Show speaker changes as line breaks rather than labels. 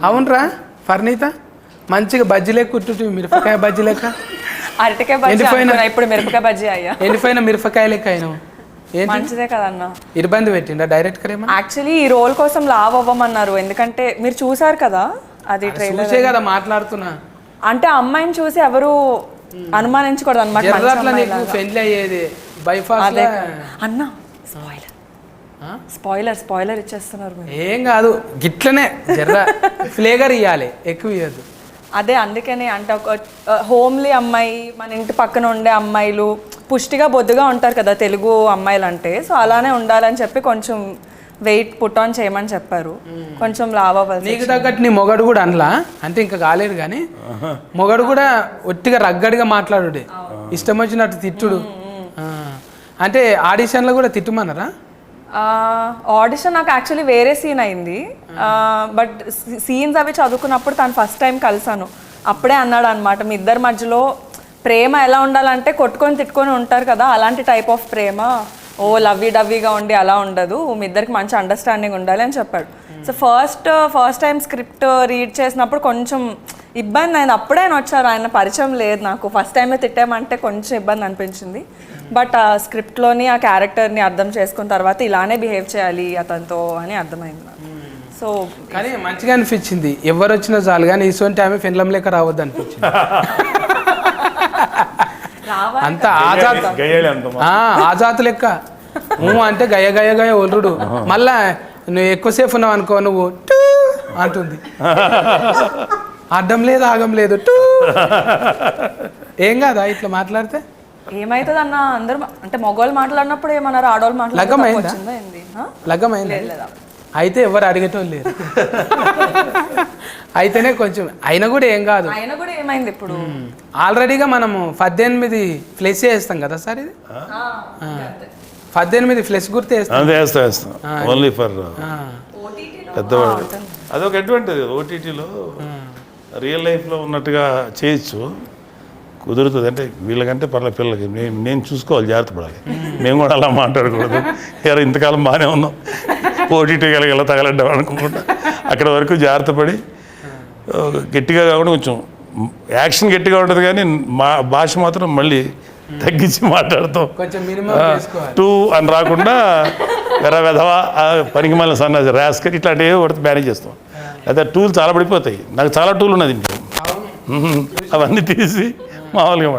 అవునరా ఫర్నీత మంచిగా బజ్జీ లెక్క కుట్టు మిరపకాయ బజ్జీ లెక్క
అరటికాయ బజ్జీ అనుకున్నా, ఇప్పుడు మిరపకాయ బజ్జీ అయ్యా.
ఎండిపోయిన మిరపకాయ లెక్క అయినావు.
మంచిదే కదన్నా.
ఇబ్బంది పెట్టిండా డైరెక్ట్ గా?
యాక్చువల్లీ ఈ రోల్ కోసం లావ్ అవ్వమన్నారు, ఎందుకంటే మీరు చూసారు కదా అది ట్రైలర్
కదా మాట్లాడుతున్నా.
అంటే అమ్మాయిని చూసి ఎవరు అనుమానించకూడదు అనమాట. అన్నా స్పాయిలర్ ఇచ్చేస్తున్నారు.
ఏం కాదు గిట్లనే జర్ర ఫ్లేవర్ ఇవ్వాలి, ఎక్కువ ఇవ్వద్దు.
అదే అందుకని అంటే ఒక హోమ్లీ అమ్మాయి, మన ఇంటి పక్కన ఉండే అమ్మాయిలు పుష్టిగా బొద్దుగా ఉంటారు కదా తెలుగు అమ్మాయిలు అంటే, సో అలానే ఉండాలని చెప్పి కొంచెం వెయిట్ పుట్ ఆన్ చేయమని చెప్పారు. కొంచెం లావ్ అవ్వాలి.
నీకు తగ్గట్టు నీ మొగడు కూడా అనలా అంటే ఇంకా కాలేదు కానీ మొగడు కూడా ఒట్టిగా రగ్గడిగా మాట్లాడు, ఇష్టం వచ్చినట్టు తిట్టుడు. అంటే ఆడిషన్లో కూడా తిట్టుమన్నారా?
ఆడిషన్ నాకు యాక్చువల్లీ వేరే సీన్ అయింది, బట్ సీన్స్ అవి చదువుకున్నప్పుడు తను ఫస్ట్ టైం కలిసాను. అప్పుడే అన్నాడు అనమాట, మీ ఇద్దరి మధ్యలో ప్రేమ ఎలా ఉండాలంటే కొట్టుకొని తిట్టుకొని ఉంటారు కదా, అలాంటి టైప్ ఆఫ్ ప్రేమ, ఓ లవ్వీ డవ్వీగా ఉండి అలా ఉండదు, మీ ఇద్దరికి మంచి అండర్స్టాండింగ్ ఉండాలి అని చెప్పాడు. So first time script read చేసినప్పుడు కొంచెం ఇబ్బంది అయింది. అప్పుడే ఆయన వచ్చారు, ఆయన పరిచయం లేదు నాకు. ఫస్ట్ టైమే తిట్టామంటే కొంచెం ఇబ్బంది అనిపించింది. బట్ ఆ స్క్రిప్ట్లోని ఆ క్యారెక్టర్ని అర్థం చేసుకున్న తర్వాత ఇలానే బిహేవ్ చేయాలి అతనితో అని అర్థమైంది నాకు. సో
కానీ మంచిగా అనిపించింది, ఎవరు వచ్చినా చాలు కానీ ఇటువంటి ఆమె ఫిన్లం లేక రావద్దు అనిపించింది. అంత ఆజాత్ లెక్క అంటే గయ గయ గయ ఒల్లుడు. మళ్ళా నువ్వు ఎక్కువసేపు ఉన్నావు అనుకో, నువ్వు టూ అంటుంది. అడ్డం లేదు ఆగం లేదు టూ. ఏం కాదా ఇట్లా మాట్లాడితే?
ఏమైతుంది అన్న, అందరు అంటే మగవాళ్ళు మాట్లాడినప్పుడు ఏమన్నారు, ఆడవాళ్ళు మాట్లాడుతుందా?
లగ్గమైందా? అయితే ఎవరు అడిగేటోళ్ళు లేరు. అయితేనే కొంచెం అయినా కూడా ఏం కాదు.
అయినా కూడా ఏమైంది, ఇప్పుడు
ఆల్రెడీగా మనము 18 ఫ్లెస్ చేస్తాం కదా సార్, ఇది 18 ఫ్లెస్ గుర్తు
వేస్తాం ఓన్లీ ఫర్ పెద్దవాడు. అదొక అడ్వాంటేజ్. ఓటీటీలో రియల్ లైఫ్లో ఉన్నట్టుగా చేయొచ్చు, కుదురుతుంది. అంటే వీళ్ళకంటే పర్లేదు, పిల్లలకి నేను చూసుకోవాలి, జాగ్రత్త పడాలి. మేము కూడా అలా మాట్లాడకూడదు. ఎవరు ఇంతకాలం బాగానే ఉన్నాం, ఓటీటీ ఎలా తగలడ్డాం అనుకుంటా అక్కడ వరకు జాగ్రత్త పడి గట్టిగా కాకుండా కొంచెం యాక్షన్ గట్టిగా ఉంటుంది, కానీ మా భాష మాత్రం మళ్ళీ తగ్గించి మాట్లాడతాం. టూ అని రాకుండా వెధవా పనికి మళ్ళీ సన్న ర్యాస్కర్ ఇట్లాంటివి పడితే మేనేజ్ చేస్తాం. అయితే టూల్ చాలా పడిపోతాయి. నాకు చాలా టూల్ ఉన్నది ఇంట్లో, అవన్నీ తీసి మామూలుగా